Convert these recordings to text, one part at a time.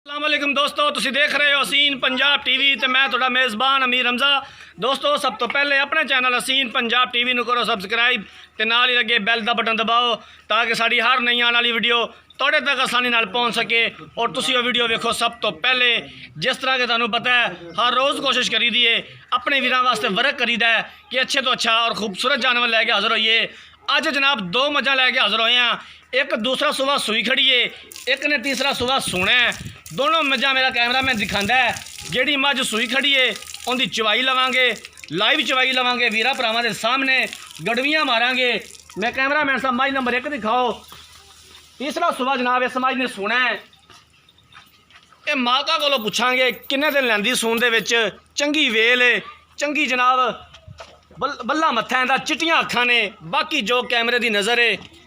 अस्सलाम वालेकुम दोस्तों, तुसी देख रहे हो हसीन पंजाब टीवी तो मैं थोड़ा मेज़बान अमीर रमज़ा। दोस्तों सब तो पहले अपने चैनल हसीन पंजाब टीवी नूं करो सब्सक्राइब ते नाल ही लगे बैल का बटन दबाओ ताकि साड़ी हर नई आने वाली वीडियो थोड़े तक आसानी नाल पहुँच सके और तुसी वो वीडियो वेखो सब तो पहले। जिस तरह के तुहानूं पता है हर रोज़ कोशिश करी दी है अपने वीरां वास्ते वर्क करीदा है कि अच्छे तो अच्छा और खूबसूरत जानवर लैके हाज़र होइए। अज जनाब दो मझां लैके हाज़र होए हैं, एक दूसरा सुबह सूई खड़ी है, एक ने तीसरा सुबह सूना है। दोनों मझां मेरा कैमरामैन दिखांदा है। जिहड़ी मझ सूई खड़ी है उनकी चवाई लवांगे, लाइव चवाई लवांगे वीरा भरावां दे सामने, गड़वियाँ मारांगे। मैं कैमरामैन साहब मझ नंबर 1 दिखाओ। तीसरा सुबह जनाब इस मझ ने सूना है। ये मालका कोलों पुछांगे किन्ने दिन लैंदी सून दे विच। चंगी वेल है, चंगी जनाब बल्ला मत्था इंदा, चिट्टियां अखां ने, बाकी जो कैमरे की नज़र है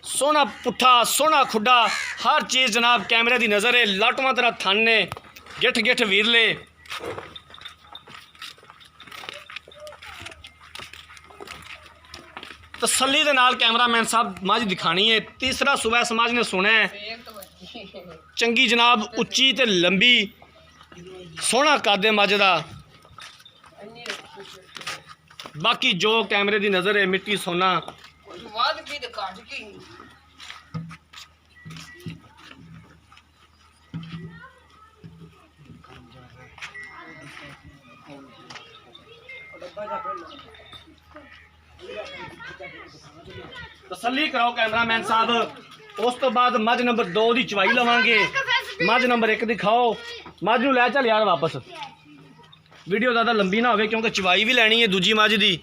सोना पुट्ठा सोना खुड्डा हर चीज़ जनाब कैमरे की नज़र है। लाटुआं तरह थन ने, गिठ गिठ वीरले। तसल्ली दे नाल कैमरामैन साहब मझ दिखानी है। तीसरा सुबह समाज ने सुना है, चंगी जनाब उच्ची ते लंबी, सोना कद है मझ दा। बाकी जो कैमरे की नज़र है मिट्टी सोना। तसल्ली कराओ कैमरामैन साहब। उस तो बाद मझ नंबर 2 की चवाई लवांगे। मझ नंबर 1 दिखाओ। मझ नूं लै चल यार वापस, वीडियो ज़्यादा लंबी ना हो क्योंकि चवाई भी लैनी है दूजी मझ की।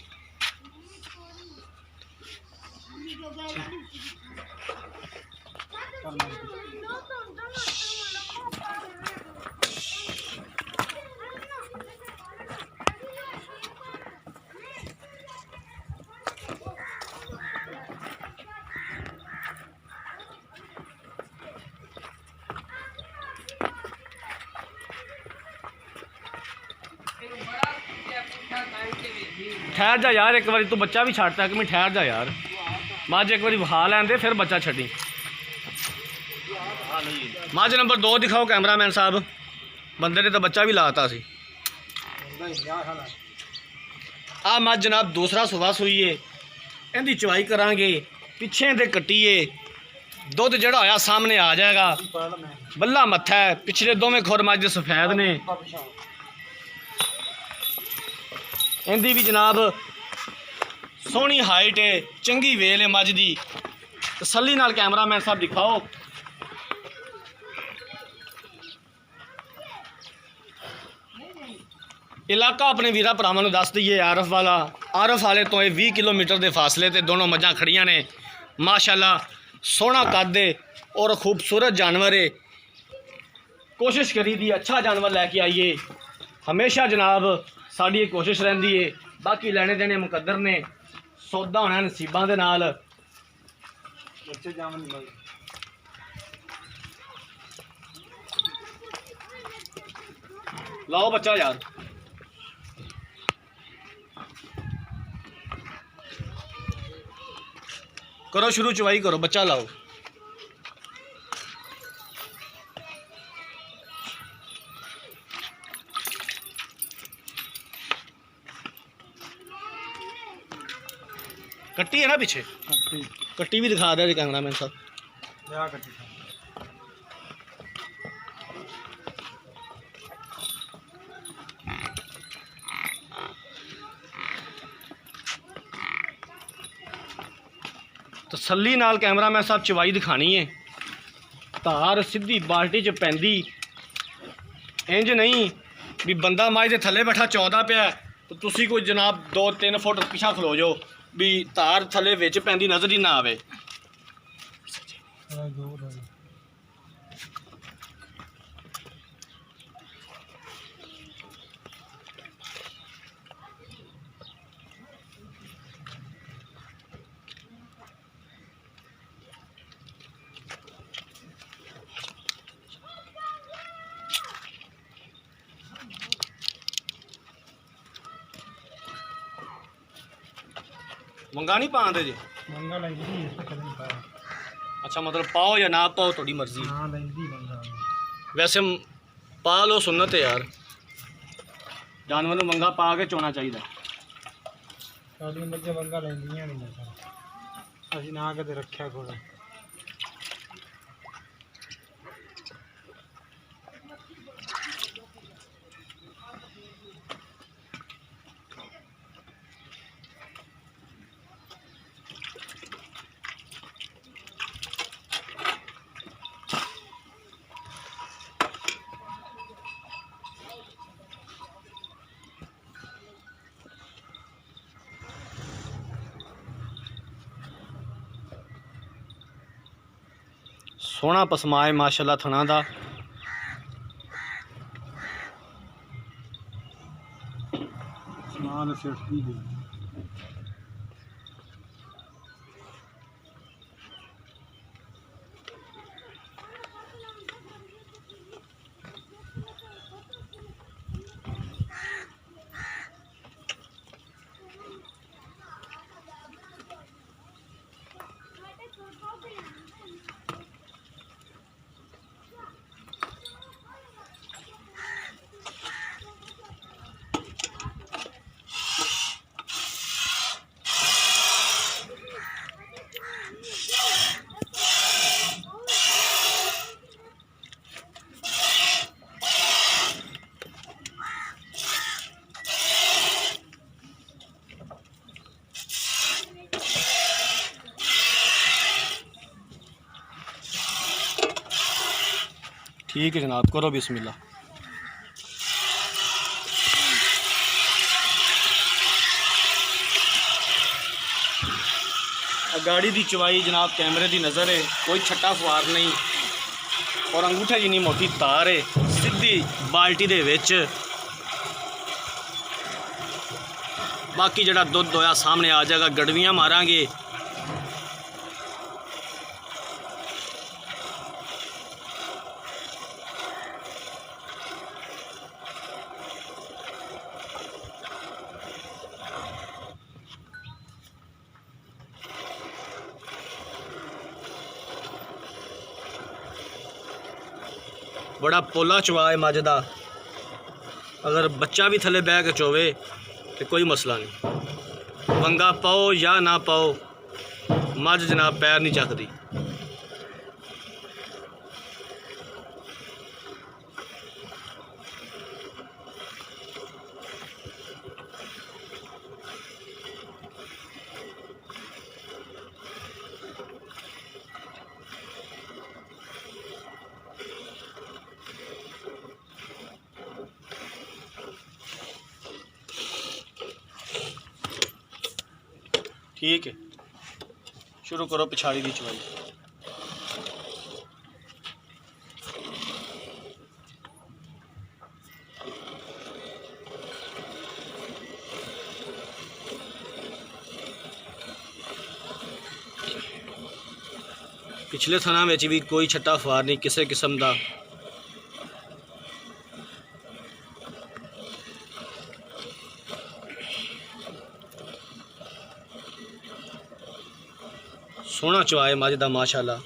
ठहर जा यार, एक बार तू बच्चा भी छाड़ता कि मैं ठहर जा यार। मझ एक बार बहा लैन दे फिर बच्चा छड्डी। मझ नंबर 2 दिखाओ कैमरामैन साहब। बंदे ने तो बच्चा भी लाता सी। आ मझ जनाब दूसरा सुबह सूई है, इनकी चवाई करांगे। पिछे दे कट्टीए, दुध जड़ा होया सामने आ जाएगा। बल्ला मत्था है, पिछले दोवें खुर मझ दे सफेद ने। इनकी भी जनाब सोहनी हाइट है, चंगी वेल है मझ की। तसल्ली नाल कैमरामैन साहब दिखाओ। इलाका अपने वीरा भरावां नूं दस दईए आरफ वाला। आरफ वाले तो 20 किलोमीटर के फासले ते दोनों मझां खड़ियां ने। माशाअल्लाह सोहना कद है और खूबसूरत जानवर है। कोशिश करी दी अच्छा जानवर लैके आइए। हमेशा जनाब साड़ी कोशिश रहिंदी है। बाकी लैने देने मुकद्दर ने, सौदा होना नसीबां दे नाल। लाओ बच्चा यार, करो शुरू चवाई करो, बच्चा लाओ। कट्टी है ना पीछे, कट्टी भी दिखा दे कैमरामैन साहब। तसल्ली नाल कैमरामैन साहब चवाई दिखानी है। धार सीधी बाल्टी च पैंदी, इंज नहीं भी बंदा मझ दे थले बैठा चौंदा पिया तो तुसी कोई जनाब 2-3 फुट पिछा खलो जाओ भी धार थले विच पैंदी नज़र ही ना आवे। मंगा नहीं पाते जी? मंगा लगी अच्छा मतलब पाओ या ना पाओ थोड़ी मर्जी। हाँ लगी मंगा वैसे पा लो सुन्नत है यार, जानवर ਨੂੰ ਮੰਗਾ ਪਾ ਕੇ ਚੋਣਾ ਚਾਹੀਦਾ। ਸਾਡੀਆਂ ਮੱਝਾਂ ਮੰਗਾ ਲੈਂਦੀਆਂ ਨਹੀਂ ਸਰ, ਅਸੀਂ ਨਾ ਕਦੇ ਰੱਖਿਆ ਕੋਲ। सोहना पसमा है माशाल्लाह थना दा। ਸਮਾਨ ਸਿਰਫੀ ਦੇ ठीक है जनाब, करो बिस्मिल्लाह। गाड़ी की चवाई जनाब कैमरे की नज़र है, कोई छट्टा फवार नहीं और अंगूठे जिन्नी मोटी तार है सीधी बाल्टी दे विच। बाकी जड़ा दुध होया सामने आ जाएगा, गड़वियाँ मारांगे। बड़ा पोला चवा है मझ का, अगर बच्चा भी थले बह के चोवे तो कोई मसला नहीं। वंगा पाओ या ना पाओ, मझ जनाब पैर नहीं चकती। ठीक है, शुरू करो पिछाड़ी की चवाई। पिछले थाना में भी कोई छट्टा फवार नहीं किसी किस्म का। सोहना चवा है मझ दा माशाल्लाह।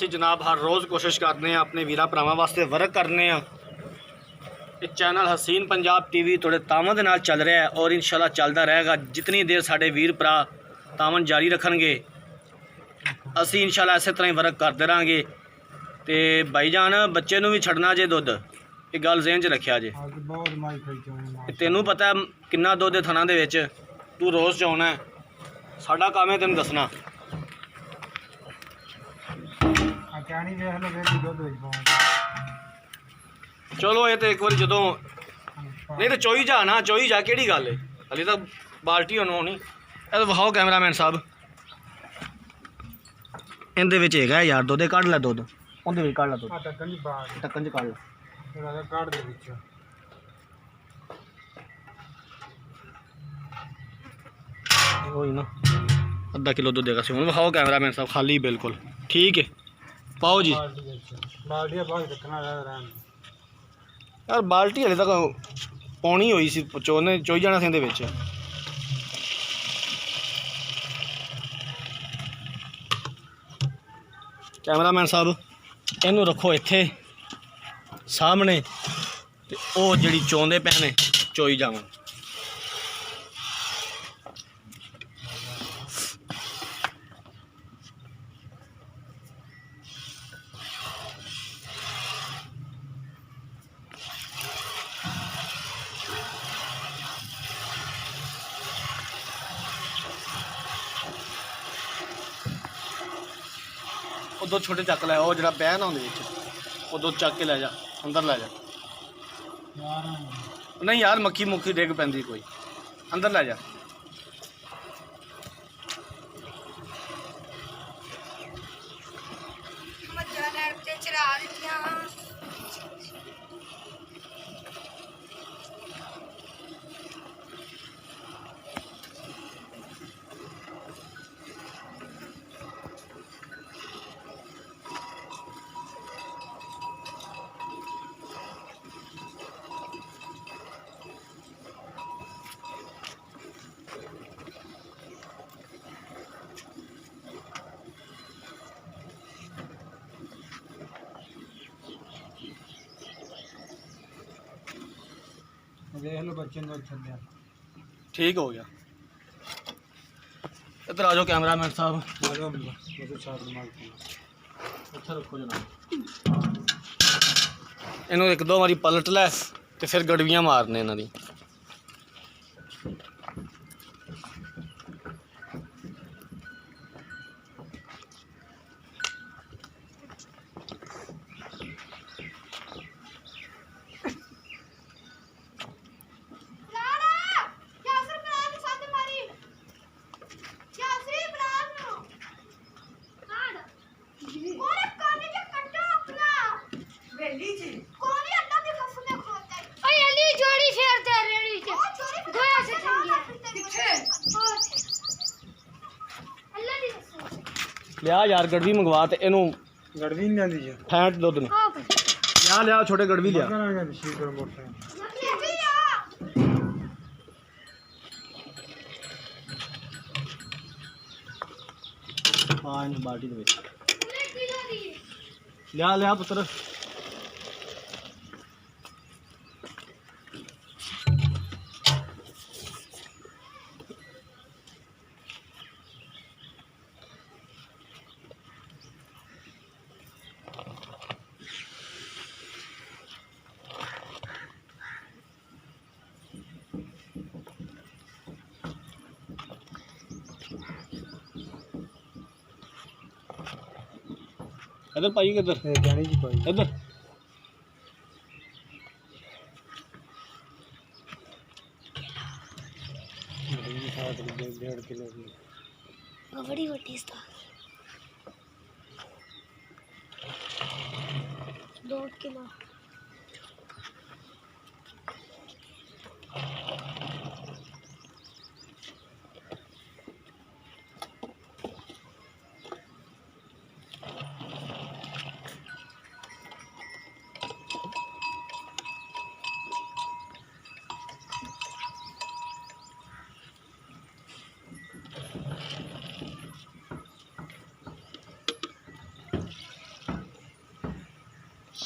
ਅਸੀਂ ਜਨਾਬ ਹਰ ਰੋਜ਼ ਕੋਸ਼ਿਸ਼ ਕਰਦੇ ਹਾਂ ਆਪਣੇ ਵੀਰਾਂ ਭਰਾਵਾਂ ਵਾਸਤੇ ਵਰਕ ਕਰਨੇ ਆ। ਇਹ ਚੈਨਲ ਹਸੀਨ ਪੰਜਾਬ ਟੀਵੀ ਤੁਹਾਡੇ ਤਾਵਨ ਦੇ ਨਾਲ ਚੱਲ ਰਿਹਾ ਹੈ ਔਰ ਇਨਸ਼ਾਅੱਲਾ ਚੱਲਦਾ ਰਹੇਗਾ। ਜਿਤਨੀ ਦੇਰ ਸਾਡੇ ਵੀਰ ਭਰਾ ਤਾਵਨ ਜਾਰੀ ਰੱਖਣਗੇ ਅਸੀਂ ਇਨਸ਼ਾਅੱਲਾ ਇਸੇ ਤਰ੍ਹਾਂ ਹੀ ਵਰਕ ਕਰਦੇ ਰਹਾਂਗੇ। ਤੇ ਭਾਈਜਾਨ ਬੱਚੇ ਨੂੰ ਵੀ ਛੱਡਣਾ ਜੇ ਦੁੱਧ, ਇਹ ਗੱਲ ਜ਼ਿਹਨ 'ਚ ਰੱਖਿਆ ਜੇ। ਅੱਜ ਬਹੁਤ ਮਾਈ ਖਾਈ ਚੋਂ ਤੈਨੂੰ ਪਤਾ ਕਿੰਨਾ ਦੁੱਧ ਹੈ ਥਣਾ ਦੇ ਵਿੱਚ, ਤੂੰ ਰੋਜ਼ ਚਾਉਣਾ ਹੈ, ਸਾਡਾ ਕੰਮ ਹੈ ਤੈਨੂੰ ਦੱਸਣਾ। ਆ ਕਹਿਣੀ ਵੇਖ ਲੋ ਫਿਰ ਦੁੱਧ ਵਿੱਚ ਪਾਉਂਦਾ। ਚਲੋ ਇਹ ਤਾਂ ਇੱਕ ਵਾਰੀ ਜਦੋਂ ਨਹੀਂ ਤਾਂ ਚੋਈ ਜਾ ਨਾ, ਚੋਈ ਜਾ ਕਿਹੜੀ ਗੱਲ ਹੈ, ਹਲੇ ਤਾਂ ਬਾਲਟੀ ਹੋਣੀ। ਇਹ ਤਾਂ ਵਿਖਾਓ ਕੈਮਰਾਮੈਨ ਸਾਹਿਬ, ਇਹਦੇ ਵਿੱਚ ਹੈਗਾ ਯਾਰ ਦੁੱਧ, ਕੱਢ ਲੈ ਦੁੱਧ, ਉਹਦੇ ਵਿੱਚ ਕੱਢ ਲੈ ਦੁੱਧ, ਆ ਟੱਕਣ ਦੀ ਬਾਤ ਢੱਕਣ 'ਚ ਕੱਢ ਲੈ। ਇਹਦਾ ਕੱਢ ਦੇ ਵਿੱਚੋਂ। ਉਹੀ ਨਾ ਅੱਧਾ ਕਿਲੋ ਦੁੱਧ ਦੇਗਾ ਸੀ। ਹੁਣ ਵਿਖਾਓ ਕੈਮਰਾਮੈਨ ਸਾਹਿਬ, ਖਾਲੀ ਬਿਲਕੁਲ ਠੀਕ ਹੈ, ਪਾਓ ਜੀ। ਬਾਲਟੀ ਵਿੱਚ ਬਾਲਟੀ ਬਾਹਰ ਰੱਖਣਾ ਰਹਿਣ। ਯਾਰ ਬਾਲਟੀ ਹਲੇ ਤੱਕ ਪਾਉਣੀ ਹੋਈ ਸੀ, ਚੋਨੇ ਚੋਈ ਜਾਣਾ ਸੀ ਇਹਦੇ ਵਿੱਚ। ਕੈਮਰਾਮੈਨ ਸਾਹਿਬ ਇਹਨੂੰ ਰੱਖੋ ਇੱਥੇ ਸਾਹਮਣੇ, ਤੇ ਉਹ ਜਿਹੜੀ ਚੋਂਦੇ ਪਏ ਨੇ ਚੋਈ ਜਾਵਾਂ। ਉਹ ਦੋ ਛੋਟੇ ਚੱਕ ਲੈ, ਉਹ ਜਿਹੜਾ ਪਿਆ ਨਾ ਉਹਦੇ ਵਿੱਚ, ਉਹ ਦੋ ਚੱਕ ਕੇ ਲੈ ਜਾ ਅੰਦਰ ਲੈ ਜਾ। ਯਾਰ ਨਹੀਂ ਯਾਰ ਮੱਖੀ ਮੁੱਖੀ ਡਿੱਗ ਪੈਂਦੀ ਕੋਈ, ਅੰਦਰ ਲੈ ਜਾ। ਮੱਝਾਂ ਲੈਣ ਤੇ ਚਰਾ ਦਿੱਤੀਆਂ। ਦੇਖ ਲੋ ਬੱਚੇ ਨੂੰ ਛੱਡਿਆ। ਠੀਕ ਹੋ ਗਿਆ। ਇੱਧਰ ਆ ਜਾਓ ਕੈਮਰਾਮੈਨ ਸਾਹਿਬ, ਮਾਰੋ ਮੇਰੇ ਸਾਥ ਮਾਰ ਕੇ ਇੱਥੇ ਰੱਖੋ ਜਨਾਬ। ਇਹਨੂੰ ਇੱਕ ਦੋ ਵਾਰੀ ਪਲਟ ਲੈ ਤੇ ਫਿਰ ਗੜਵੀਆਂ ਮਾਰਨੇ ਇਹਨਾਂ ਦੀ। ਲਿਆ ਯਾਰ ਗੜਵੀ ਮੰਗਵਾ ਤੇ ਇਹਨੂੰ ਗੜਵੀ ਨਹੀਂ ਜਾਂਦੀ ਜੀ। ਫੈਂਟ ਦੁੱਧ ਨੂੰ ਲਿਆ ਛੋਟੇ ਗੜਵੀ ਲਿਆ। ਕਰਾਂਗੇ ਸ਼ੀਟ ਕਰ ਮੋਟਰ। ਹਾਂ ਇਹਨੂੰ ਬਾਲਟੀ ਦੇ ਵਿੱਚ ਲਿਆ ਪੁੱਤਰ। इधर पाइए किधर जानी जी पाई इधर डेढ़ किलो की बड़ी बड़ी था 2 किलो।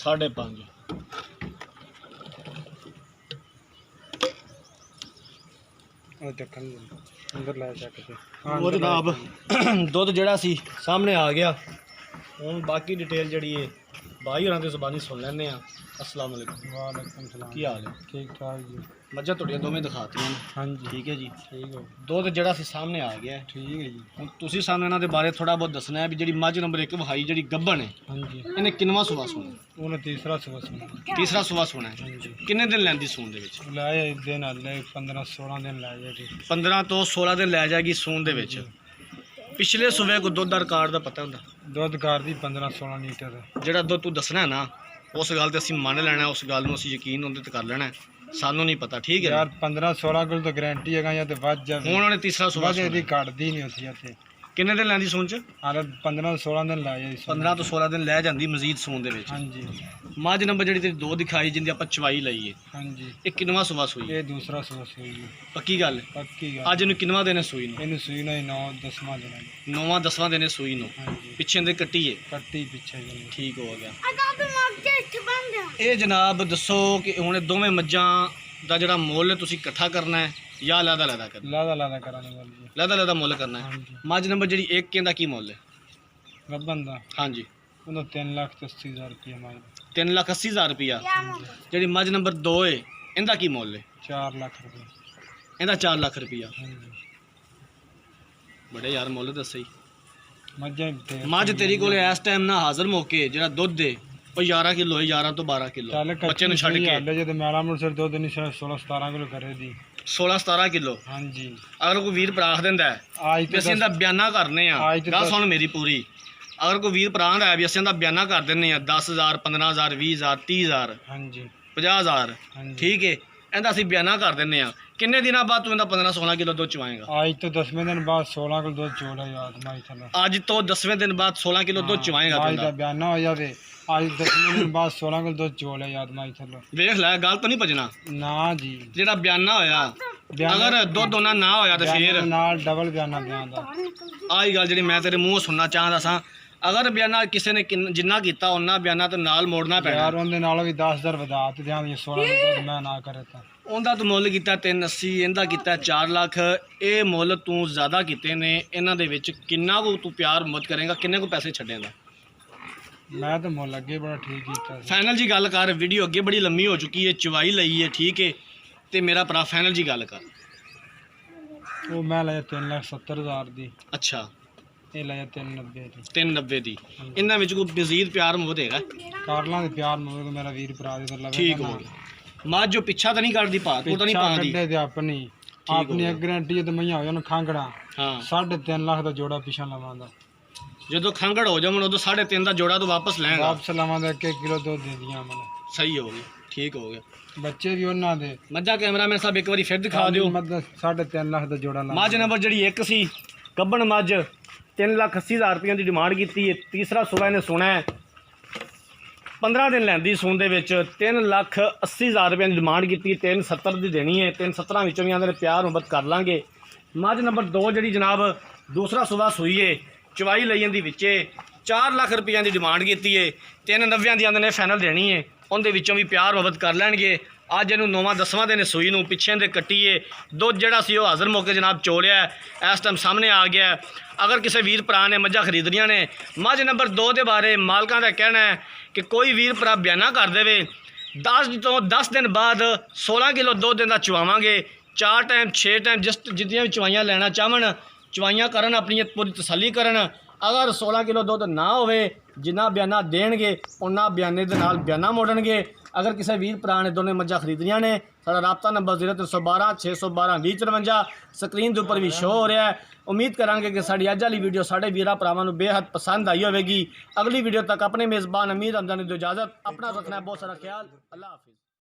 5.5 ਉਹ ਚੱਕਣ ਅੰਦਰ ਲੈ ਚੱਕ ਕੇ ਉਹ ਜਨਾਬ ਦੁੱਧ ਜਿਹੜਾ ਸੀ ਸਾਹਮਣੇ ਆ ਗਿਆ। ਹੁਣ ਬਾਕੀ ਡਿਟੇਲ ਜਿਹੜੀ ਹੈ ਬਾਈ ਹੋਰਾਂ ਦੀ ਜ਼ੁਬਾਨੀ ਸੁਣ ਲੈਂਦੇ ਆ। अस्सलाम वालेकुम। ਵਾਲੇਕੁਮ ਸਲਾਮ। ਕੀ ਹਾਲ ਹੈ? ਠੀਕ ਠਾਕ ਜੀ। ਮੱਝਾਂ ਤੁਹਾਡੀਆਂ ਦੋਵੇਂ ਦਿਖਾਤੀਆਂ ਨੇ, ਹਾਂਜੀ ਠੀਕ ਹੈ ਜੀ। ਠੀਕ ਹੋ ਦੁੱਧ ਜਿਹੜਾ ਸੀ ਸਾਹਮਣੇ ਆ ਗਿਆ ਹੈ। ਠੀਕ ਹੈ ਜੀ। ਹੁਣ ਤੁਸੀਂ ਸਾਨੂੰ ਇਹਨਾਂ ਦੇ ਬਾਰੇ ਥੋੜਾ ਬਹੁਤ ਦੱਸਣਾ ਹੈ ਵੀ ਜਿਹੜੀ ਮੱਝ ਨੰਬਰ 1 ਵਹਾਈ ਜਿਹੜੀ ਗੱਭਣ ਹੈ ਹਾਂਜੀ ਇਹਨੇ ਕਿੰਨਵਾਂ ਸੂਆ ਸੋਣਾ? ਉਹਨੇ ਤੀਸਰਾ ਸਵਾ ਸੁਣਾ। ਤੀਸਰਾ ਸੂਆ ਸੋਣਾ ਹੈ। ਹਾਂਜੀ ਕਿੰਨੇ ਦਿਨ ਲੈਂਦੀ ਸੂਣ ਦੇ ਵਿੱਚ? ਲੈ ਆਏ ਦਿਨ ਹਲੇ 15-16 ਦਿਨ ਲੈ ਜਾਏ ਜੀ। 15 ਤੋਂ 16 ਦਿਨ ਲੈ ਜਾਏਗੀ ਸੂਣ ਦੇ ਵਿੱਚ। ਪਿਛਲੇ ਸੂਬੇ ਕੋ ਦੁੱਧ ਦਾ ਰਿਕਾਰਡ ਦਾ ਪਤਾ ਹੁੰਦਾ? ਦੁੱਧ ਕਰਦੀ 15-16 ਲੀਟਰ। ਜਿਹੜਾ ਦੁੱਧ ਤੂੰ ਦੱਸਣਾ ਹੈ ਨਾ ਉਸ ਗੱਲ ਤੇ ਅਸੀਂ ਮੰਨ ਲੈਣਾ, ਉਸ ਗੱਲ ਨੂੰ ਅਸੀਂ ਯਕੀਨ ਉਹਦੇ ਤੇ ਕਰ ਲੈਣਾ। ਸਾਨੂੰ ਨਹੀਂ ਪਤਾ, ਠੀਕ ਹੈ ਯਾਰ 15-16 ਕਿਲੋ ਤਾਂ ਗਾਰੰਟੀ ਹੈਗਾ ਜਾਂ ਤੇ ਵੱਧ ਜਾਵੇ। ਹੁਣ ਉਹਨੇ ਤੀਸਰਾ ਸੂਆ ਵੱਧ ਇਹਦੀ ਸੂਣਾ। ਘਟਦੀ ਨਹੀਂ ਹੁੰਦੀ ਇੱਥੇ। ਕਿੰਨੇ ਦਿਨ ਲੈਂਦੀ ਸੂਣ ਚ? ਹਾਲੇ 15-16 ਦਿਨ ਲੈ ਜਾਏ। 15 ਤੋਂ 16 ਦਿਨ ਲੈ ਜਾਂਦੀ ਮਜ਼ੀਦ ਸੂਣ ਦੇ ਵਿੱਚ। ਹਾਂਜੀ ਮੱਝ ਨੰਬਰ ਜਿਹੜੀ ਤੇਰੀ 2 ਦਿਖਾਈ ਜਿੰਦੀ ਆਪਾਂ ਚਵਾਈ ਲਈ ਹੈ, ਹਾਂਜੀ ਇਹ ਕਿੰਨਵਾਂ ਸੂਆ ਸੂਈ? ਇਹ ਦੂਸਰਾ ਸੂਆ ਸੂਈ ਜੀ। ਪੱਕੀ ਗੱਲ ਹੈ? ਪੱਕੀ ਗੱਲ। ਅੱਜ ਇਹਨੂੰ ਕਿੰਨਵਾਂ ਦਿਨ ਹੈ ਸੂਈ ਨੂੰ? ਇਹਨੂੰ ਸੂਈ ਨਾ 9-10ਵਾਂ ਦਿਨ। 9ਵਾਂ 10ਵਾਂ ਦਿਨ ਹੈ ਸੂਈ ਨੂੰ। ਹਾਂਜੀ ਪਿੱਛੇ ਦੇ ਕੱਟੀ ਹੈ। ਕੱਟੀ ਪਿੱਛੇ ਜੀ। ਠੀਕ ਹੋ ਗਿਆ। ਅਗਾ ਮੱਝਾਂ ਇੱਥੇ ਬਣ ਗਿਆ। ਇਹ ਜਨਾਬ ਦੱਸੋ ਕਿ ਹੁਣ ਇਹ ਦੋਵੇਂ ਮੱਝਾਂ ਦਾ ਜਿਹੜਾ ਮੁੱਲ ਤੁਸੀਂ ਇਕੱਠਾ ਕਰਨਾ ਹੈ ਜਾਂ ਅਲੱਗ-ਅਲੱਗ ਕਰਨਾ? ਲਾਦਾ ਕਰਾਂਗੇ ਵਾਲੀ ਜੀ। ਅਲੱਗ-ਅਲੱਗ ਮੁੱਲ ਕਰਨਾ ਹੈ। ਹਾਂਜੀ ਮੱਝ ਨੰਬਰ ਜਿਹੜੀ 1 ਕਹਿੰਦਾ ਕੀ ਮੁੱਲ ਹੈ? ਗੱਬਨ ਦਾ ਹਾਂਜੀ ਉਹਦਾ 3,80,000 ਰੁਪਏ ਮਾਰ। 3,80,000 ਰੁਪਇਆ। ਜਿਹੜੀ ਮੱਝ ਨੰਬਰ 2 ਹੈ ਇਹਦਾ ਕੀ ਮੁੱਲ ਹੈ? 4 ਲੱਖ ਰੁਪਏ। ਇਹਦਾ 4 ਲੱਖ ਰੁਪਇਆ। ਹਾਂਜੀ ਬੜੇ ਯਾਰ ਮੁੱਲ ਦੱਸੇ ਹੀ। ਮੱਝਾਂ ਮੱਝ ਤੇਰੀ ਕੋਲ ਇਸ ਟਾਈਮ ਨਾ ਹਾਜ਼ਰ ਮੌਕੇ ਜਿਹੜਾ ਦੁੱਧ ਹੈ ਉਹ 11 ਕਿਲੋ ਹੈ, 11 ਤੋਂ 12 ਕਿਲੋ ਚੱਲ ਬੱਚੇ ਨੂੰ ਛੱਡ ਕੇ ਹਾਲੇ ਜੇ ਤੇ ਮੈਲਾ ਮੁਰਸਰ ਦੁੱਧ ਨਹੀਂ 16-17 ਕਿਲੋ ਕਰੇ ਦੀ। 16-17 ਕਿਲੋ। ਹਾਂਜੀ ਅਗਰ ਕੋਈ ਵੀਰ ਭਰਾ ਦਿੰਦਾ ਹੈ ਅੱਜ ਵੀ ਅਸੀਂ ਇਹਦਾ ਬਿਆਨਾ ਕਰਨੇ ਆ, ਅੱਜ ਤੇ ਗੱਲ ਸੁਣ ਮੇਰੀ ਪੂਰੀ। ਅਗਰ ਕੋਈ ਵੀਰ ਭਰਾ ਦਾ ਵੀ ਅਸੀਂ ਇਹਦਾ ਬਿਆਨਾ ਕਰ ਦਿੰਨੇ ਆ 10,000 15,000 20,000 30,000 ਹਾਂਜੀ 50,000, ਹਾਂਜੀ ਠੀਕ ਹੈ, ਇਹਦਾ ਅਸੀਂ ਬਿਆਨਾ ਕਰ ਦਿੰਨੇ ਆ। ਕਿੰਨੇ ਦਿਨਾਂ ਬਾਅਦ ਤੂੰ ਇਹਦਾ 15-16 ਕਿਲੋ ਦੁੱਧ ਚਵਾਏਗਾ? ਅੱਜ ਤੋਂ 10ਵੇਂ ਦਿਨ ਬਾਅਦ 16 ਕਿਲੋ ਦੁੱਧ ਚੋੜਾ ਯਾਦ ਮਾਈ ਥੱਲੇ। ਅੱਜ ਤੋਂ 10ਵੇਂ ਦਿਨ ਬਾਅਦ 16 ਕਿਲੋ ਦੁੱਧ ਚਵਾਏਗਾ ਤੂੰ ਅੱਜ ਦਾ ਇਹਦਾ। ਬਿਆਨਾ ਹੋ ਜਾਵੇ ਅੱਜ 10ਵੇਂ ਦਿਨ ਬਾਅਦ 16 ਕਿਲੋ ਦੁੱਧ ਚੋੜਾ ਯਾਦ ਮਾਈ ਥੱਲੇ। ਵੇਖ ਲੈ ਗੱਲ ਤਾਂ ਨਹੀਂ ਭਜਣਾ। ਨਾ ਜੀ ਜਿਹੜਾ ਬਿਆਨਾ ਹੋਇਆ ਬਿਆਨਾ- ਅਗਰ ਦੁੱਧ ਉਹਨਾਂ ਨਾ ਹੋਇਆ ਤੇ ਬਿਆਨਾ ਫੇਰ ਦੇ ਨਾਲ ਡਬਲ ਬਿਆਨਾ ਬਿਆਨ ਦਾ। ਆਹੀ ਗੱਲ ਜਿਹੜੀ ਮੈਂ ਤੇਰੇ ਮੂੰਹੋਂ ਸੁਣਨਾ ਚਾਹੁੰਦਾ ਸਾਂ। ਅਗਰ ਬਿਆਨਾ ਕਿਸੇ ਨੇ ਜਿੰਨਾ ਕੀਤਾ ਉਹਨਾਂ ਬਿਆਨਾ ਤੇ ਨਾਲ ਮੋੜਨਾ ਪੈਣਾ। ਯਾਰ ਉਹਦੇ ਨਾਲ ਵੀ 10,000 ਵਧਾ ਤੇ ਦਿਆਂਗੇ 16 ਕਿਲੋ ਦੁੱਧ ਮੈਂ ਨਾ ਕਰੇ ਤਾਂ। ਉਹਦਾ ਤੂੰ ਮੁੱਲ ਕੀਤਾ 380, ਇਹਦਾ ਕੀਤਾ 4 ਲੱਖ। ਇਹ ਮੁੱਲ ਤੂੰ ਜ਼ਿਆਦਾ ਕੀਤੇ ਨੇ। ਇਹਨਾਂ ਦੇ ਵਿੱਚ ਕਿੰਨਾ ਕੁ ਤੂੰ ਪਿਆਰ ਮੁਹੱਬਤ ਕਰੇਗਾ, ਕਿੰਨੇ ਕੁ ਪੈਸੇ ਛੱਡੇਗਾ? ਮੈਂ ਤਾਂ ਮੁੱਲ ਅੱਗੇ ਬੜਾ ਠੀਕ ਕੀਤਾ ਸੀ। ਫਾਈਨਲ ਜੀ ਗੱਲ ਕਰ। ਵੀਡੀਓ ਅੱਗੇ ਬੜੀ ਲੰਮੀ ਹੋ ਚੁੱਕੀ ਹੈ, ਚਵਾਈ ਲਈ ਹੈ, ਠੀਕ ਹੈ, ਤੇ ਮੇਰਾ ਭਰਾ ਫਾਈਨਲ ਜੀ ਗੱਲ ਕਰ। ਉਹ ਮੈਂ ਲਿਆ 3,70,000 ਦੀ। ਅੱਛਾ ਇਹ ਲਿਆ 390 ਦੀ। 390 ਦੀ। ਇਹਨਾਂ ਵਿੱਚ ਕੋਈ ਮਜ਼ੀਦ ਪਿਆਰ ਮੁਹੱਬਤ ਹੈਗਾ? ਕਾਰਲਾਂ ਦੇ ਪਿਆਰ ਨੂੰ ਮੇਰਾ ਵੀਰ ਭਰਾ ਦੇ ਲਵੇ ਠੀਕ ਹੋ ਗਿਆ। ਮੱਝ ਜੋ ਪਿੱਛਾ ਤਾਂ ਨਹੀਂ ਕਰਦੀ, ਭਾਤ ਉਹ ਤਾਂ ਨਹੀਂ ਪਾਉਂਦੀ। ਕੱਢੇ ਤੇ ਆਪਣੀ ਗਰੰਟੀ ਤੇ ਮਈਆਂ ਹੋ ਜਾਣ ਖਾਂਗੜਾ ਹਾਂ 3.5 ਲੱਖ ਦਾ ਜੋੜਾ ਪਿਛਾ ਲਵਾਂਦਾ। ਜਦੋਂ ਖੰਗੜ ਹੋ ਜਾਵਣ ਉਦੋਂ 3.5 ਦਾ ਜੋੜਾ ਤੂੰ ਵਾਪਸ ਲੈਂਗਾ। ਵਾਪਸ ਲਵਾਂਦਾ 1 ਕਿਲੋ ਦੁੱਧ ਦੇ ਦੀਆਂ ਮੈਨੂੰ। ਸਹੀ ਹੋ ਗਿਆ, ਠੀਕ ਹੋ ਗਿਆ। ਬੱਚੇ ਵੀ ਉਹਨਾਂ ਦੇ। ਮੱਝਾਂ ਕੈਮਰਾਮੈਨ ਸਾਹਿਬ ਇੱਕ ਵਾਰੀ ਫਿਰ ਦਿਖਾ ਦਿਓ। 3.5 ਲੱਖ ਦਾ ਜੋੜਾ ਲਾ। ਮੱਝ ਨੰਬਰ ਜਿਹੜੀ 1 ਸੀ ਗੱਬਣ ਮੱਝ 3,80,000 ਰੁਪਏ ਦੀ ਡਿਮਾਂਡ ਕੀਤੀ ਹੈ। ਤੀਸਰਾ ਸੂਆ ਇਹਨੇ ਸੁਣਾ ਹੈ 15 ਦਿਨ ਲੈਂਦੀ ਸੂਣ ਦੇ ਵਿੱਚ। 3,80,000 ਰੁਪਏ ਦੀ ਡਿਮਾਂਡ ਕੀਤੀ, 370 ਦੀ ਦੇਣੀ ਹੈ। 370 ਵਿੱਚੋਂ ਵੀ ਆਂਦੇ ਨੇ ਪਿਆਰ ਮੁਹੱਬਤ ਕਰ ਲਾਂਗੇ। ਮੱਝ ਨੰਬਰ 2 ਜਿਹੜੀ ਜਨਾਬ ਦੂਸਰਾ ਸੂਆ ਸੂਈ ਹੈ, ਚਵਾਈ ਲਈ ਜਾਂਦੀ ਵਿੱਚੇ 4 ਲੱਖ ਰੁਪਈਆਂ ਦੀ ਡਿਮਾਂਡ ਕੀਤੀ ਹੈ। 390 ਦੀ ਆਂਦੇ ਨੇ ਫਾਈਨਲ ਦੇਣੀ ਹੈ। ਉਹਦੇ ਵਿੱਚੋਂ ਵੀ ਪਿਆਰ ਮੁਹੱਬਤ ਕਰ ਲੈਣਗੇ। ਅੱਜ ਇਹਨੂੰ 9ਵਾਂ 10ਵਾਂ ਦਿਨ ਸੂਈ ਨੂੰ ਪਿੱਛੇ ਦੇ ਕੱਟੀਏ। ਦੁੱਧ ਜਿਹੜਾ ਸੀ ਉਹ ਹਾਜ਼ਰ ਮੌਕੇ ਜਨਾਬ ਚੋਲਿਆ ਇਸ ਟਾਈਮ ਸਾਹਮਣੇ ਆ ਗਿਆ। ਅਗਰ ਕਿਸੇ ਵੀਰ ਭਰਾ ਨੇ ਮੱਝਾਂ ਖਰੀਦਣੀਆਂ ਨੇ, ਮੱਝ ਨੰਬਰ 2 ਦੇ ਬਾਰੇ ਮਾਲਕਾਂ ਦਾ ਕਹਿਣਾ ਹੈ ਕਿ ਕੋਈ ਵੀਰ ਭਰਾ ਬਿਆਨਾ ਕਰ ਦੇਵੇ 10 ਤੋਂ 10 ਦਿਨ ਬਾਅਦ 16 ਕਿਲੋ ਦੁੱਧ ਦਿੰਦਾ ਚਵਾਵਾਂਗੇ। 4 ਟਾਈਮ 6 ਟਾਈਮ ਜਿੱਦੀਆਂ ਵੀ ਚਵਾਈਆਂ ਲੈਣਾ ਚਾਹਣ ਚਵਾਈਆਂ ਕਰਨ, ਆਪਣੀ ਪੂਰੀ ਤਸੱਲੀ ਕਰਨ। ਅਗਰ 16 ਕਿਲੋ ਦੁੱਧ ਨਾ ਹੋਵੇ ਜਿੰਨਾ ਬਿਆਨਾ ਦੇਣਗੇ ਉਹਨਾਂ ਬਿਆਨੇ ਦੇ ਨਾਲ ਬਿਆਨਾ ਮੋੜਨਗੇ। ਅਗਰ ਕਿਸੇ ਵੀਰ ਭਰਾ ਨੇ ਦੋਨੇ ਮੱਝਾਂ ਖਰੀਦਣੀਆਂ ਨੇ, ਸਾਡਾ ਰਾਬਤਾ ਨੰਬਰ 0312 612 2054 ਸਕਰੀਨ ਦੇ ਉੱਪਰ ਵੀ ਸ਼ੋ ਹੋ ਰਿਹਾ ਹੈ। ਉਮੀਦ ਕਰਾਂਗੇ ਕਿ ਸਾਡੀ ਅੱਜ ਵਾਲੀ ਵੀਡੀਓ ਸਾਡੇ ਵੀਰਾਂ ਭਰਾਵਾਂ ਨੂੰ ਬੇहद ਪਸੰਦ ਆਈ ਹੋਵੇਗੀ। ਅਗਲੀ ਵੀਡੀਓ ਤੱਕ ਆਪਣੇ ਮੇਜ਼ਬਾਨ ਅਮੀਰ ਰਮਜ਼ਾਨ ਦੀ ਇਜਾਜ਼ਤ। ਆਪਣਾ ਰੱਖਣਾ ਹੈ ਬਹੁਤ ਸਾਰਾ ਖਿਆਲ। ਅੱਲਾਹ ਹਾਫਿਜ਼।